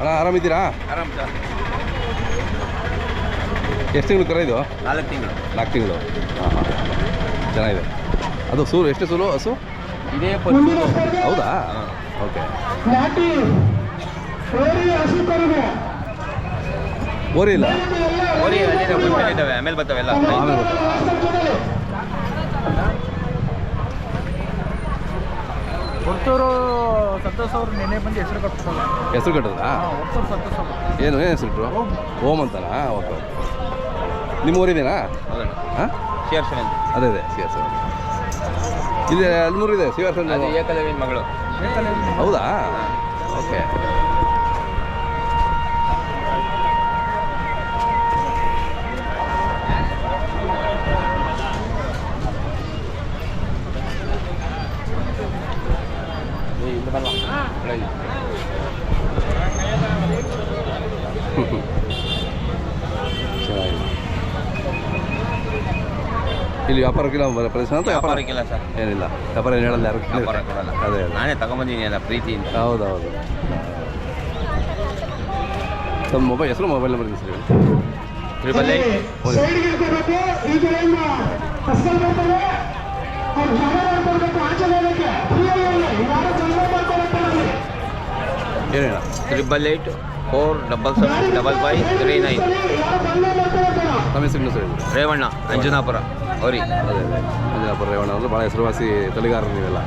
ಅಣ್ಣ ಆರಾಮಿದ್ದೀರಾ? ಆರಾಮ್ ಸರ್. ಎಷ್ಟು ತಿಂಗಳು ಕರ ಇದು? 4 ತಿಂಗಳು. 4 ತಿಂಗಳು. ಹಾಂ ಹಾಂ, ಚೆನ್ನಾಗಿದೆ. ಅದು ಸೂರು ಎಷ್ಟು ಸೂರು ಹಸು? ಇದೇ ಪಚ್ಚೂರು. ಹೌದಾ? ಓಕೆ. ಓರಿ ಇಲ್ಲ? ಓರಿ ಅಲ್ಲಿದೆ, ಮುಂಚೆ ಇದ್ದಾವೆ, ಆಮೇಲೆ ಬರ್ತಾವೆಲ್ಲ. ಆಮೇಲೆ ಗೊತ್ತಾ? ಹೊರ್ತೂರು ಸಂತೋಷ್ ಅವರು ನೆನೆ ಬಂದು ಹೆಸರು ಕಟ್ಟಿಸ್ತಾರೆ. ಹೆಸರು ಕಟ್ಟದ್ರಾ? ಹೊರ್ತೂರು ಸಂತೋಷ್ ಅವರು. ಏನು ಹೆಸರು ಇಟ್ಟರು? ಓಂ ಅಂತನಾ? Okay okay. ನಿಮ್ಮ ಊರಿದೇನಾ? ಹೌದಣ್ಣ. ಹಾಂ, ಶಿವರ್ಸನ್ ಅಂತ. ಅದೇ ಅದೇ ಸಿ ಆರ್ ಸರ್ ಇದೆ. ಅಲ್ನೂರು ಇದೆ ಸಿ ಆರ್ ಸರ್. ಅದು ಏಕಲವ್ಯನ ಮಗಳು. ಹೌದಾ? ಓಕೆ. ಚೆನ್ನಾಗಿದೆ. ಇಲ್ಲಿ ವ್ಯಾಪಾರಕ್ಕಿಲ್ಲ ಪ್ರದೇಶ ಅಂತ? ವ್ಯಾಪಾರಕ್ಕಿಲ್ಲ ಸರ್, ಏನಿಲ್ಲ. ವ್ಯಾಪಾರ ಏನು ಹೇಳಲ್ಲ ಯಾರು? ವ್ಯಾಪಾರ ಕೊಡಲ್ಲ. ಅದೇ ಅದೇ. ನಾನೇ ತಗೊಂಬಂದಿದ್ದೀನಿ ಅಲ್ಲ ಪ್ರೀತಿಯಿಂದ. ಹೌದೌದು. ತಮ್ಮ ಹೆಸರು ಮೊಬೈಲ್ ನಂಬರ್ ಸರ್ ಹೇಳಿ. 888 4775539. ನಮ್ಮ ಹೆಸರು ಸರ್ ಹೇಳಿ. ರೇವಣ್ಣ, ಅಂಜನಾಪುರ ಅವರಿ. ಅದೇ ಅದೇ, ಅಂಜನಾಪುರ ರೇವಣ್ಣ ಅಂದರೆ ಭಾಳ ಹೆಸರುವಾಸಿ ತಳಿಗಾರರು ನೀವೆಲ್ಲ.